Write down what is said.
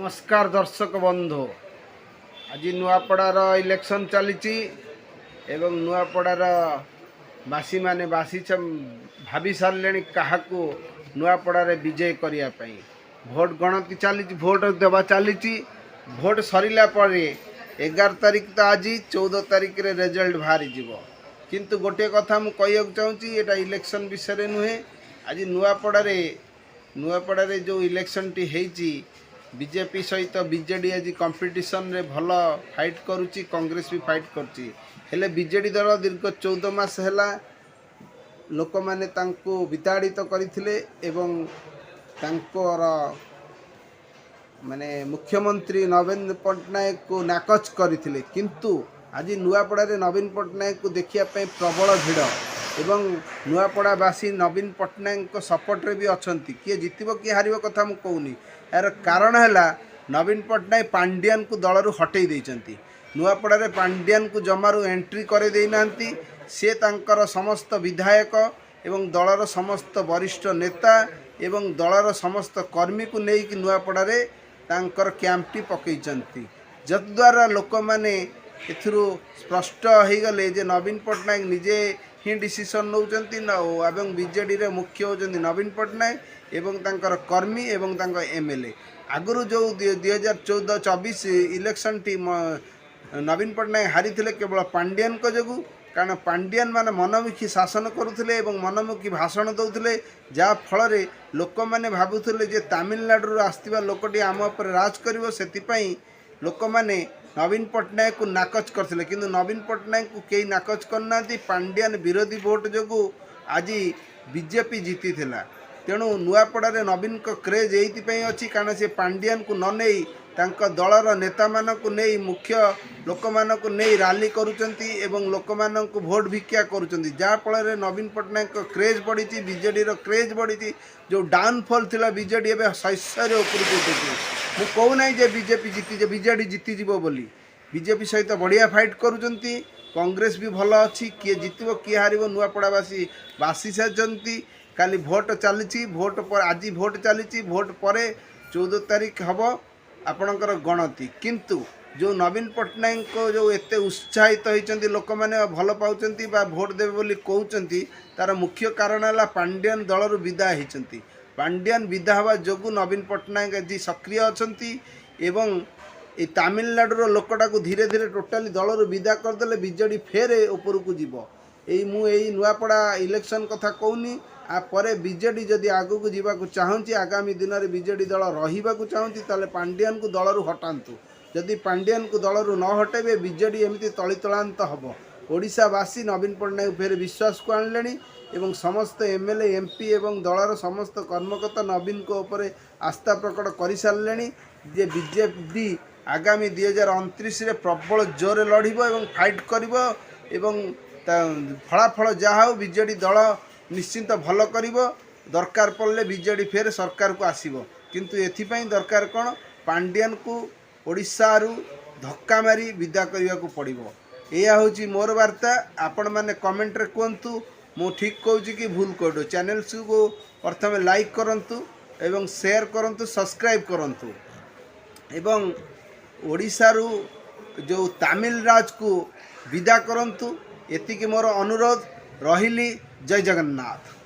नमस्कार दर्शक बंधु। आज नुआपड़ार इलेक्शन चली एवं नुआपड़ार बासी माने बासी भाभी सारे क्या नुआपड़ारे विजय करने भोट गणति चली भोट देवा चली भोट सरला 11 तारिख तो आज 14 तारिख रे रिजल्ट बाहरी जीवो। किंतु गोटे कथा मु कहूँ चाहूँगी एटा इलेक्शन विषय नुहे। आज नुआपड़ारे जो इलेक्शन टी हेची बीजेपी सहित बीजेडी आज कंपटीशन रे भल फाइट करुच्ची, कांग्रेस भी फाइट करुच्ची। हेले बीजेडी दल दीर्घ 14 मास है लोक मैंने विताड़ित करथिले एवं तांकर माने मुख्यमंत्री नवीन पट्टनायक को नाकच करथिले। किंतु आज नुआपड़ारे नवीन पट्टनायक को देखिया पे प्रबल भिड़ एवं नुआपड़ावासी नवीन पट्टनायक सपोर्ट रे भी अछंती। किए जितबो किए हारिबो कथा मु कहूनी। यार कारण है नवीन पट्टनायक पांड्यान को दलरू हटई देइचंती। नुआपड़ारे पांड्यान को जमारू एंट्री करे देई नांती। से तांकर समस्त विधायक एवं दलर समस्त वरिष्ठ नेता एवं दलर समस्त कर्मी को लेकिन नुआपड़ारे तांकर कैंपटी पकईचंती, जद्वारा लोक मैंने एथिरु स्पष्ट हो गले जे नवीन पट्टनायक निजे ही डिसीजन नौचंती एवं बीजेडी रे मुख्य होचंती नवीन पट्टनायक एवं तांकर कर्मी एवं तांकर एमएलए। आगुरु जो 2014-24 इलेक्शन टी नवीन पट्टनायक हारी थिले केवल पांड्यान को जोगु। कारण पांड्यान माने मनमुखी शासन करुथिले एवं मनमुखी भाषण दउथिले, जा फल लोक मैंने भाबुथिले जे तमिलनाडु आसथिबा लोकटी आम उपर राज करिवो। सेतिपई लोक मैंने नवीन पट्टनायक को नाकच करथिले, किंतु नवीन पट्टनायक को केही नाकच करनांती। पांड्यान विरोधी भोट जोगु आज बीजेपी जीती थिला। तेणु नुआपड़ारे नवीन को क्रेज एइथिपई अछि कारण से पांड्यान को न नेई तांका दलर नेता मानक नहीं मुख्य लोक मानक नहीं रैली करुचंती एवं लोक मानक भोट भिक्षा करुचंती। जा फल नवीन पट्टनायक क्रेज बढ़ी, बीजेडी रो क्रेज बढ़ी। जो डाउनफॉल थिला बीजेडी एबे शैश्य उपरକୁ उठुची। मु कहूना जे बीजेपी जीती बीजेडी जीती जीवो बोली। बीजेपी सहित बढ़िया फाइट करुचंती। कांग्रेस भी भल अच्छी। किए जितबो किए हारिबो नुआपड़ावासी बासी साजंती। काली भोट चली भोट पर आज भोट चली भोट पर 14 तारिख हम आपणकर गणति। किंतु जो नवीन पट्टनायक को जो एते उत्साहित होती लोक मैंने भल पाँच भोट देवे बोली कहते तार मुख्य कारण है पांड्यान दलरू विदा होती। पांड्यान विदा हवा जोगु नवीन पट्टनायक आज सक्रिय अच्छा एवं ये तमिलनाडु लोकटा को धीरे धीरे टोटाली दलरू विदा करदे बीजेडी फेर उपरकू जीव। यही नुआपड़ा इलेक्शन कथा कहूनी। आपर बीजेडी जदि आगू को जीवाक चाहूँगी आगामी दिन में बीजेडी दल रहा चाहूँगी ताले पांड्यान को दलरू हटातु। जदि पांड्यान को दलरू न हटेबे बीजेडी एमती तलितलांत हम। ओडिशावासी नवीन पट्टनायक फेर विश्वास को आणले एवं समस्त एमएलए एमपी एवं दलर समस्त कर्मकर्ता नवीन को ऊपर आस्था प्रकट कर सारे जे बीजेडी आगामी 2029 रे प्रबल जोर लड़ब एवं फाइट कर फलाफल जहाँ हो बीजेडी दल निश्चिंत भल कर। दरकार पड़े बीजेडी फेर सरकार को आसीबो। किंतु एथिपाई दरकार कौन पांड्यान को ओडिशारू धक्का मारी विदा करने को पड़ो। यह हूँ मोर वार्ता। आपण मैंने कमेंट रे कहतु मु ठीक कहूँ कि भूल कौटो। चैनल को प्रथम लाइक करंतु एवं शेयर करंतु सब्सक्राइब करंतु एवं ओडिशारू जो तमिल राज को विदा करंतु। एतिकी मोर अनुरोध रहिली। जय जगन्नाथ।